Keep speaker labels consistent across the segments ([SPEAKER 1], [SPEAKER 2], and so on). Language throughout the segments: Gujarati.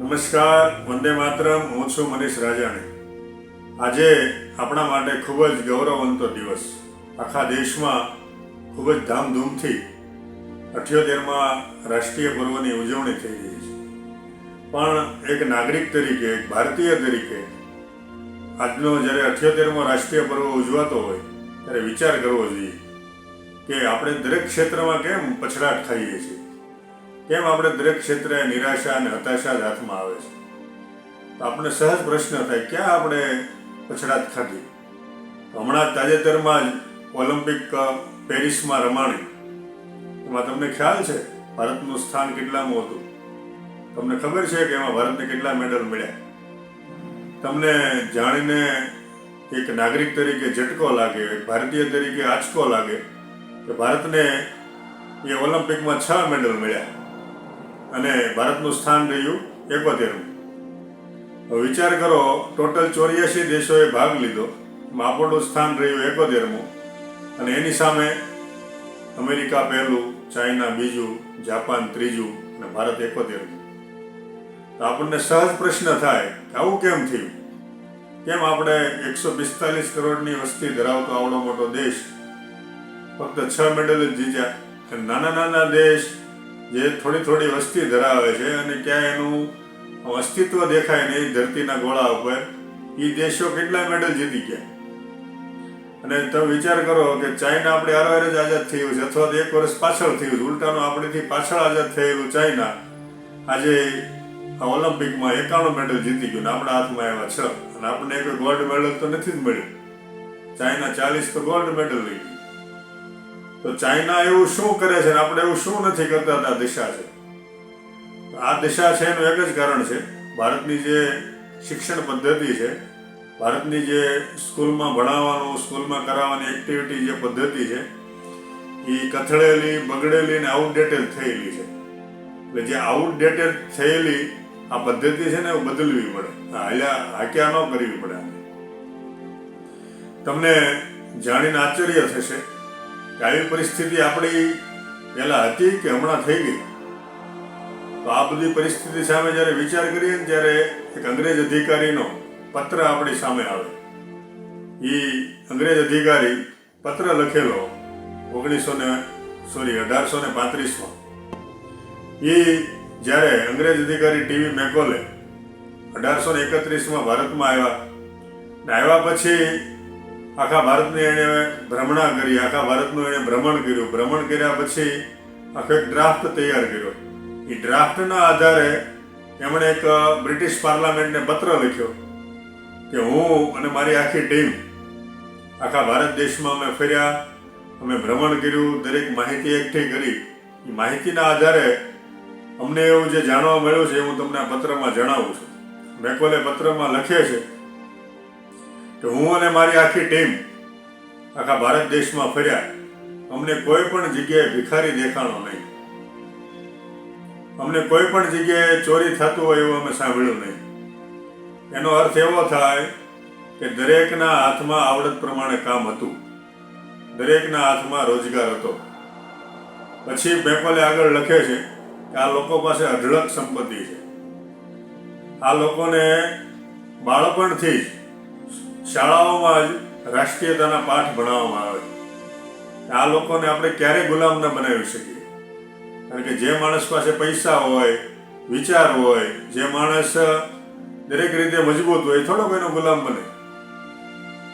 [SPEAKER 1] નમસ્કાર, વંદે માતરમ. હું છું મનીષ રાજાણી. આજે આપણા માટે ખૂબ જ ગૌરવવંતો દિવસ. આખા દેશમાં ખૂબ જ ધામધૂમથી 78માં રાષ્ટ્રીય પર્વની ઉજવણી થઈ રહી છે. પણ એક નાગરિક તરીકે, એક ભારતીય તરીકે આજનો જ્યારે 78મો રાષ્ટ્રીય પર્વ ઉજવાતો હોય ત્યારે વિચાર કરવો જોઈએ કે આપણે દરેક ક્ષેત્રમાં કેમ પછડાટ ખાઈએ છીએ, કેમ આપણે દરેક ક્ષેત્રે નિરાશા અને હતાશા જ હાથમાં આવે છે. તો આપણને સહજ પ્રશ્ન થાય, ક્યાં આપણે પછડાટ ખાધી? હમણાં તાજેતરમાં જ ઓલિમ્પિક પેરિસમાં રમાણી, એમાં તમને ખ્યાલ છે ભારતનું સ્થાન કેટલામું હતું? તમને ખબર છે કે એમાં ભારતને કેટલા મેડલ મળ્યા? તમને જાણીને એક નાગરિક તરીકે ઝટકો લાગે, એક ભારતીય તરીકે આંચકો લાગે કે ભારતને એ ઓલિમ્પિકમાં 6 મેડલ મળ્યા અને ભારતનું સ્થાન રહ્યું 71. વિચાર કરો, ટોટલ 84 દેશોએ ભાગ લીધો, આપણું સ્થાન રહ્યું 71. અને એની સામે અમેરિકા પહેલું, ચાઇના બીજું, જાપાન ત્રીજું અને ભારત 71. તો આપણને સહજ પ્રશ્ન થાય કે આવું કેમ થયું? કેમ આપણે 145 કરોડની વસ્તી ધરાવતો આવડો મોટો દેશ ફક્ત 6 મેડલ જ જીત્યા? નાના નાના દેશ જે થોડી થોડી વસ્તી ધરાવે છે અને ક્યાં એનું અસ્તિત્વ દેખાય નહીં ધરતીના ગોળા ઉપર, એ દેશો કેટલા મેડલ જીતી ગયા. અને તમે વિચાર કરો કે ચાઇના આપણે હારવાર જ આઝાદ થયું છે, અથવા તો 1 વર્ષ પાછળ થયું છે. ઉલટાનું આપણેથી પાછળ આઝાદ થયેલું ચાઇના આજે આ ઓલિમ્પિકમાં 91 મેડલ જીતી ગયું ને આપણા હાથમાં આવ્યા 6. અને આપણને કોઈ ગોલ્ડ મેડલ તો નથી જ મળ્યું. ચાઇના 40 તો ગોલ્ડ મેડલ લઈ ગયું. તો ચાઇના એવું શું કરે છે ને આપણે એવું શું નથી કરતા? આ દિશા છે. આ દિશા છે એનું એક જ કારણ છે, ભારતની જે શિક્ષણ પદ્ધતિ છે, ભારતની જે સ્કૂલમાં ભણાવવાનું, સ્કૂલમાં કરાવવાની એક્ટિવિટી જે પદ્ધતિ છે, એ કથળેલી, બગડેલી અને આઉટડેટેડ થયેલી છે. એટલે જે આઉટડેટેડ થયેલી આ પદ્ધતિ છે ને, એ બદલવી પડે, હાક્યા ન કરવી પડે. તમને જાણીને આશ્ચર્ય થશે કે આવી પરિસ્થિતિ આપણી પહેલા હતી કે હમણાં થઈ ગઈ? તો આ બધી પરિસ્થિતિ સામે જ્યારે વિચાર કરીએ ને, ત્યારે એક અંગ્રેજ અધિકારીનો પત્ર આપણી સામે આવે. એ અંગ્રેજ અધિકારી પત્ર લખેલો 1835માં. એ જ્યારે અંગ્રેજ અધિકારી ટીવી મેકોલે 1831માં ભારતમાં આવ્યા પછી આખા ભારતની એણે ભ્રમણા કરી, આખા ભારતનું એણે ભ્રમણ કર્યું. ભ્રમણ કર્યા પછી આખો એક ડ્રાફ્ટ તૈયાર કર્યો. એ ડ્રાફ્ટના આધારે એમણે એક બ્રિટિશ પાર્લામેન્ટને પત્ર લખ્યો કે હું અને મારી આખી ટીમ આખા ભારત દેશમાં અમે ફર્યા, અમે ભ્રમણ કર્યું, દરેક માહિતી એકઠી કરી. એ માહિતીના આધારે અમને એવું જે જાણવા મળ્યું છે એ હું તમને આ પત્રમાં જણાવું છું. મેકોલે પત્રમાં લખે છે કે હું અને મારી આખી ટીમ આખા ભારત દેશમાં ફર્યા, અમને કોઈ પણ જગ્યાએ ભિખારી દેખાણો નહીં, અમને કોઈ પણ જગ્યાએ ચોરી થતું હોય એવું અમે સાંભળ્યું નહીં. એનો અર્થ એવો થાય કે દરેકના હાથમાં આવડત પ્રમાણે કામ હતું, દરેકના હાથમાં રોજગાર હતો. પછી મેકોલે આગળ લખે છે કે આ લોકો પાસે અઢળક સંપત્તિ છે. આ લોકોને બાળપણથી જ શાળાઓમાં જ રાષ્ટ્રીયતાના પાઠ ભણાવવામાં આવે. આ લોકોને આપણે ક્યારેય ગુલામ ન બનાવી શકીએ, કારણ કે જે માણસ પાસે પૈસા હોય, વિચાર હોય, જે માણસ દરેક રીતે મજબૂત હોય, થોડો કોઈનો ગુલામ બને.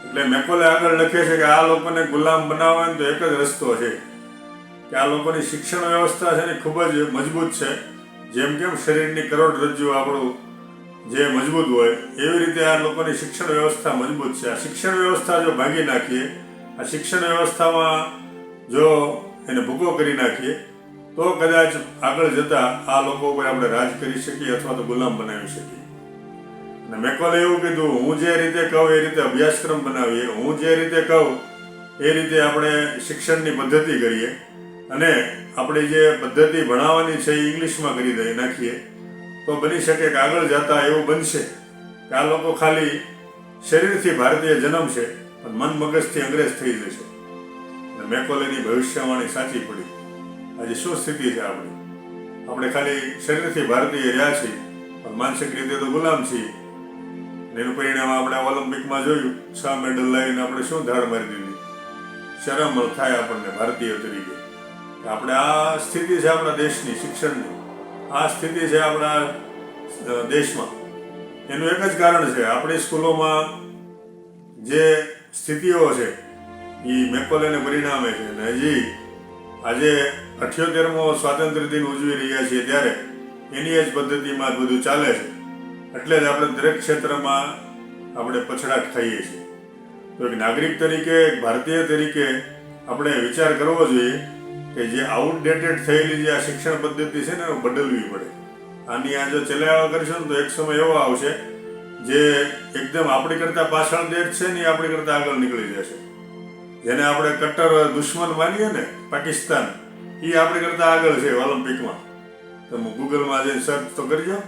[SPEAKER 1] એટલે મેકોલે આગળ લખે છે કે આ લોકોને ગુલામ બનાવવાનો તો એક જ રસ્તો છે કે આ લોકોની શિક્ષણ વ્યવસ્થા છે ને ખૂબ જ મજબૂત છે. જેમ કેમ શરીરની કરોડરજ્જુ આપણું જે મજબૂત હોય, એવી રીતે આ લોકોની શિક્ષણ વ્યવસ્થા મજબૂત છે. આ શિક્ષણ વ્યવસ્થા જો ભાંગી નાખીએ, આ શિક્ષણ વ્યવસ્થામાં જો એને ભૂકો કરી નાખીએ, તો કદાચ આગળ જતા આ લોકો ઉપર આપણે રાજ કરી શકીએ અથવા તો ગુલામ બનાવી શકીએ. અને મેકોલે એવું કીધું, હું જે રીતે કહું એ રીતે અભ્યાસક્રમ બનાવીએ, હું જે રીતે કહું એ રીતે આપણે શિક્ષણની પદ્ધતિ કરીએ અને આપણી જે પદ્ધતિ ભણાવવાની છે એ ઇંગ્લિશમાં કરી દઈ નાખીએ, તો બની શકે કે આગળ જતા એવું બનશે કે આ લોકો ખાલી શરીરથી ભારતીય જન્મશે પણ મન મગજથી અંગ્રેજ થઈ જશે. અને મેકોલેની ભવિષ્યવાણી સાચી પડી. આજે શું સ્થિતિ છે આપણી? આપણે ખાલી શરીરથી ભારતીય રહ્યા છીએ પણ માનસિક રીતે તો ગુલામ છીએ. એનું પરિણામ આપણે ઓલિમ્પિકમાં જોયું, 6 મેડલ લાવીને આપણે શું ધાડ મારી દીધી. શરમ થાય આપણને ભારતીય તરીકે. આપણે આ સ્થિતિ છે આપણા દેશની, શિક્ષણની આ સ્થિતિ છે આપણા દેશમાં. એનું એક જ કારણ છે, આપણી સ્કૂલોમાં જે સ્થિતિઓ છે એ મેકોલેને પરિણામે છે. અને હજી આજે 78મો સ્વાતંત્ર્ય દિન ઉજવી રહ્યા છીએ ત્યારે એની જ પદ્ધતિમાં બધું ચાલે છે. એટલે જ આપણે દરેક ક્ષેત્રમાં આપણે પછડાટ ખાઈએ છીએ. તો એક નાગરિક તરીકે, એક ભારતીય તરીકે આપણે વિચાર કરવો જોઈએ કે જે આઉટડેટેડ થયેલી જે આ શિક્ષણ પદ્ધતિ છે ને એ બદલવી પડે. આની આ જો ચલાવ્યા કરશો ને તો એક સમય એવો આવશે જે એકદમ આપણી કરતાં પાછળ દેશ છે ને એ આપણી કરતાં આગળ નીકળી જશે. જેને આપણે કટ્ટર દુશ્મન માનીએ ને, પાકિસ્તાન, એ આપણી કરતાં આગળ છે ઓલિમ્પિકમાં. તમે ગૂગલમાં જઈને સર્ચ તો કરજો.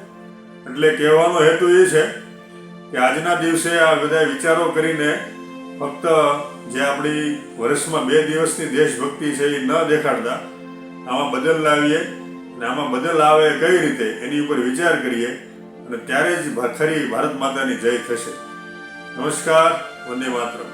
[SPEAKER 1] એટલે કહેવાનો હેતુ એ છે કે આજના દિવસે આ બધા વિચારો કરીને ફક્ત જે આપણી વર્ષમાં 2 દિવસની દેશભક્તિ છે એ ન દેખાડતા આમાં બદલ લાવીએ, અને આમાં બદલ આવે કઈ રીતે એની ઉપર વિચાર કરીએ, અને ત્યારે જ ખરી ભારત માતાની જય થશે. નમસ્કાર, વંદે માતરમ.